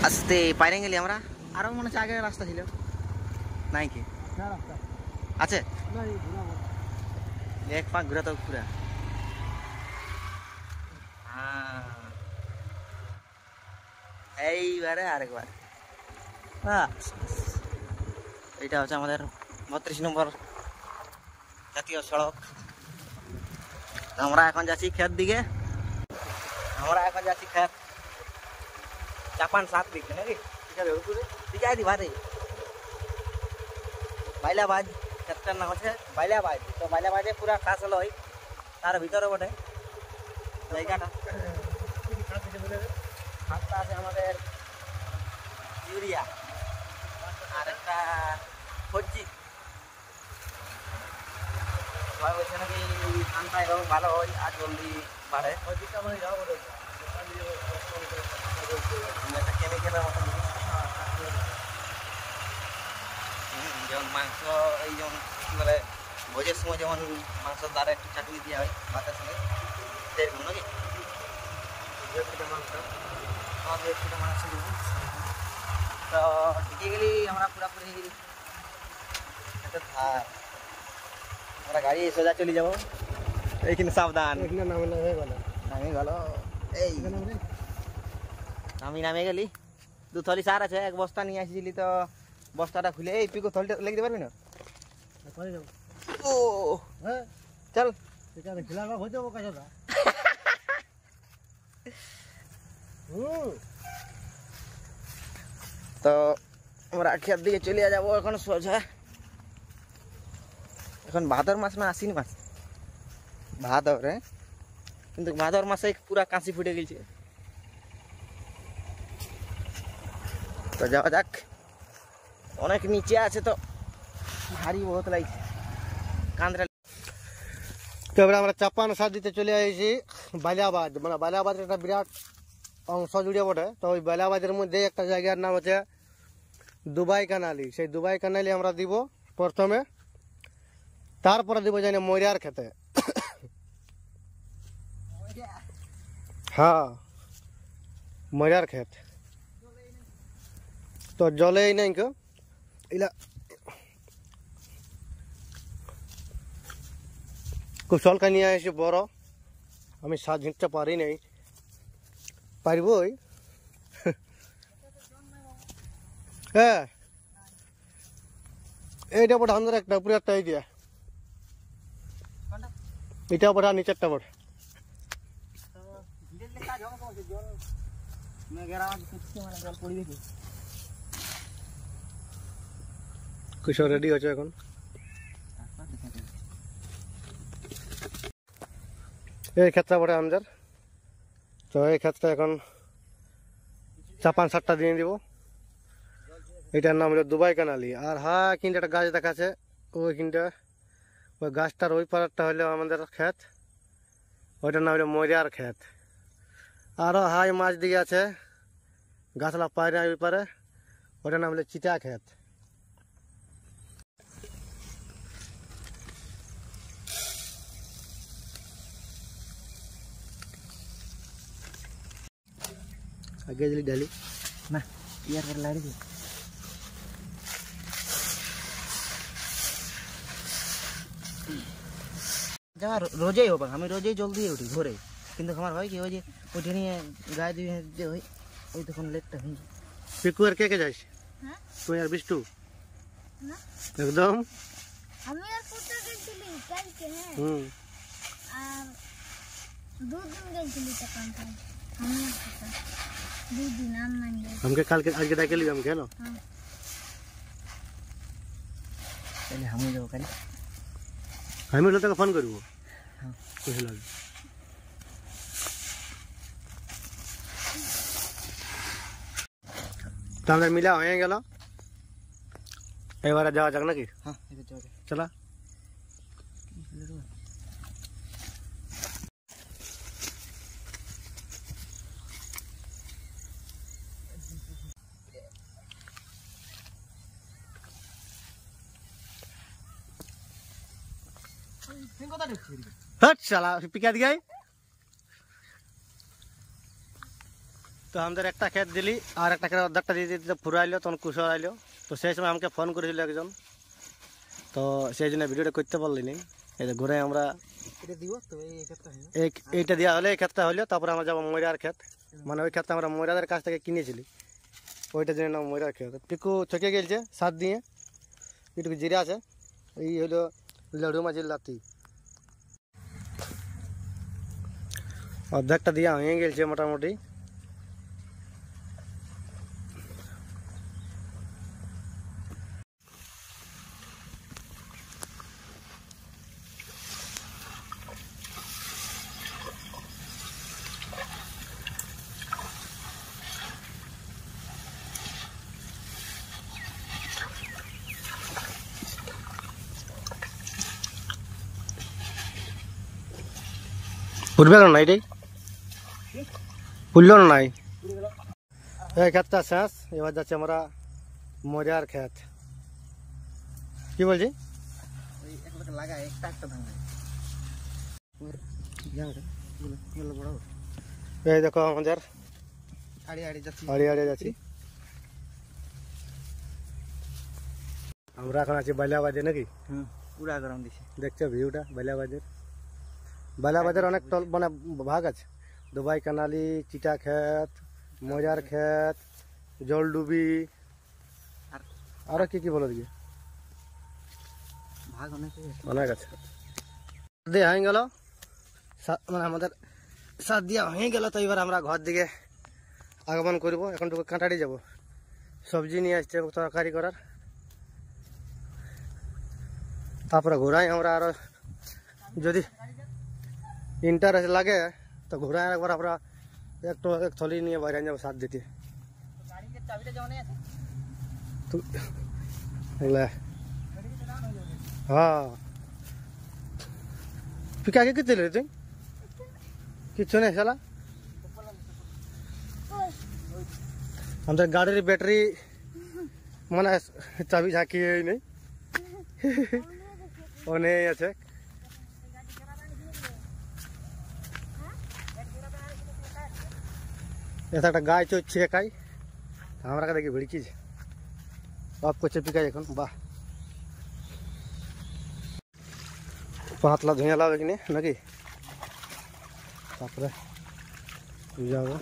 আস্তে পাইরে গেলি আমরা আরো মনে হচ্ছে আগে রাস্তা ছিল নাই কি আছে এক পাক ঘুরা তো পুরা এইবারে আরেকবার এইটা হচ্ছে আমাদের 32 নম্বর জাতীয় সড়ক। আমরা এখন যাচ্ছি ক্ষেত দিকে, ক্ষেত চাপান 7 দিকে নাকি ঠিক আছে ভাই বাইলাবাজ ক্ষেতটার নাম হচ্ছে বাইলাবাজ। তো বাইলাবাজে পুরা খাস হলো তার ভিতরে বটে জায়গাটা খাতটা আছে আমাদের ইউরিয়া আর একটা সবজি সবাই বলছে নাকি ধানটা এরকম ভালো হয় আর জলদি বাড়ে একটা কেমিক্যালের মতো যেমন মাংস এই যেমন কি বলে ভোজের সময় যেমন মাংসের দ্বারা একটু চাটনি দেওয়া হয় ভাতের সঙ্গে সেরকম নাকি মাংস দিব। তো ঢুকে গেলি আমরা পুরাপুরি আমরা গাড়ি সোজা চলে যাবো এইখানে সাবধান নামে গেল এই আমি নামে গেলি 2 থলি সার আছে এক বস্তা নিয়ে আসছিলি তো বস্তাটা খুলে এই পিকো থলিটা লেগে দিতে পারবি না ও হ্যাঁ চল তো আমরা ক্ষেত দিকে চলে যাবো এখন সোজা। এখন ভাদর মাস না আশ্বিন মাস ভাদরে কিন্তু ভাদর মাসে পুরা কাশি ফুটে গেছে। তো যাওয়া যাক, অনেক নিচে আছে তো ভারী বহুত লাগছে কান্দ্রা। তো এবার আমরা চাপান 7 দিতে চলে আসছি বালিয়াবাদ, মানে বালিয়াবাদের একটা বিরাট অংশ জুড়ে বটে। তো ওই বালিয়াবাদের মধ্যে একটা জায়গার নাম হচ্ছে দুবাই কানালি। সেই দুবাই কানালি আমরা দিব প্রথমে, তারপরে দিব জানি মরিয়ার খেতে। হ্যাঁ মরিয়ার খেত তো জলেই নাই কেউ ইলা কুশলকা নিয়ে আসি বড়, আমি সাত ঝিঁকটা পারি নাই পারবই হ্যাঁ এইটা বড় আমাদের একটা উপরে একটা এই দিয়া এটা বড় নিচেরটা বড় কুশল রেডি হচ্ছে এখন। এই ক্ষেতটা বটে আমাদের, তো এই ক্ষেতটা এখন চাপান 7টা দিয়ে দিব। এটার নাম হলো দুবাই কানালি। আর হ্যাঁ কিন্তু একটা গাছ দেখাচ্ছে ওই কিনটা, ওই গাছটার ওই পাড়ারটা হলো আমাদের ক্ষেত, ওইটার নাম হলো মরিয়ার ক্ষেত। আরও হাই মাছ দিকে আছে গাছলা পায়রা ওই পারে, ওটার নাম হলো চিটা ক্ষেত। आगे जल्दी डाली ना यार कर लाड़ी थी जा रोजे हो हम रोजे जल्दी उठी भोरे किंतु हमार भाई कि जे उठी नहीं गाय दी जे होई ओई तखन लेट हई पिकुआर के जाइस हां तो यार बिस्टू ना एकदम हम यार फोटो गेलली काल के है आ 2 दिन गेलली तकन हम 2 दिन आम मान हमके काल के आज के दाके लियो हम के नो हां पहले हम जाओ कल हम लोग तक फोन करबो हां कहे लागे तामर मिला होए गेल एबार जावा जाग ना की हां एबे जाओ चला हट साला पिका दिया तो আমাদের একটা ক্ষেত দিলি আর একটা ক্ষেত অর্ধেকটা দিয়ে দিতে ফুরাইলো তখন কুশল আইলো। তো সেই সময় আমাকে ফোন করেছিল একজন, তো সেই জন্য ভিডিওটা করতে পারলি নি। এই যে ঘুরে আমরা এইটা দেওয়া হলে এই ক্ষেতটা হলো, তারপরে আমরা যাবো ময়রার ক্ষেত, মানে ওই ক্ষেতটা আমরা ময়রাদের কাছ থেকে কিনেছিলি, ওইটার জন্য নাম ময়রার ক্ষেত। পিকু থেকে গেলছে সাত দিয়ে, পিটুকু জিরে আছে, এই হলো লড়ু মাঝির লাতি। অর্ধেকটা দিয়া হয়ে গেছে মোটামুটি। ফুটবে না এটাই, ফুললো না নাই। এই ক্ষেতটা শেষ, এবার যাচ্ছে আমরা মজার ক্ষেত। কি বলছি? এই দেখো আমাদের আড়িয়ে যাচ্ছি আমরা। এখন আছি বালিয়াবাজে নাকি? পুরা গরম দিছে। দেখছো ভিউটা বালিয়াবাজের? বালিয়াবাজের অনেক মানে ভাগ আছে, দুবাই কানালি, চিটা ক্ষেত, মজার ক্ষেত, জলডুবি, আরো কি কি বলো দিকে ভাগ অনেক আছে। দিয়ে হয়ে গেল, মানে আমাদের সাত দিয়া হয়ে গেল। তো এবার আমরা ঘর দিকে আগমন করবো। এখন টুকু কাঁটাড়ি যাব, সবজি নিয়ে আসছে তরকারি করার। তারপরে ঘোরাই আমরা, আরো যদি ইন্টারেস্ট লাগে তো ঘোরাই একবার আমরা একটু এক থলি নিয়ে বাইরে যাবো সাত দিতে। হ্যাঁ তুই আগে কি দিলি তুই? কিচ্ছু নেই শালা। আমাদের গাড়ির ব্যাটারি মানে চাবি ঝাঁকি নেই, ও নেই আছে। এটা একটা গায়ে চড়ছে একাই, আমরা দেখি ভিড়কিছে অফ করছে পিকাই এখন। বাহ, পাতলা ধুয়ে লাভ এখানে নাকি? তারপরে যাবো।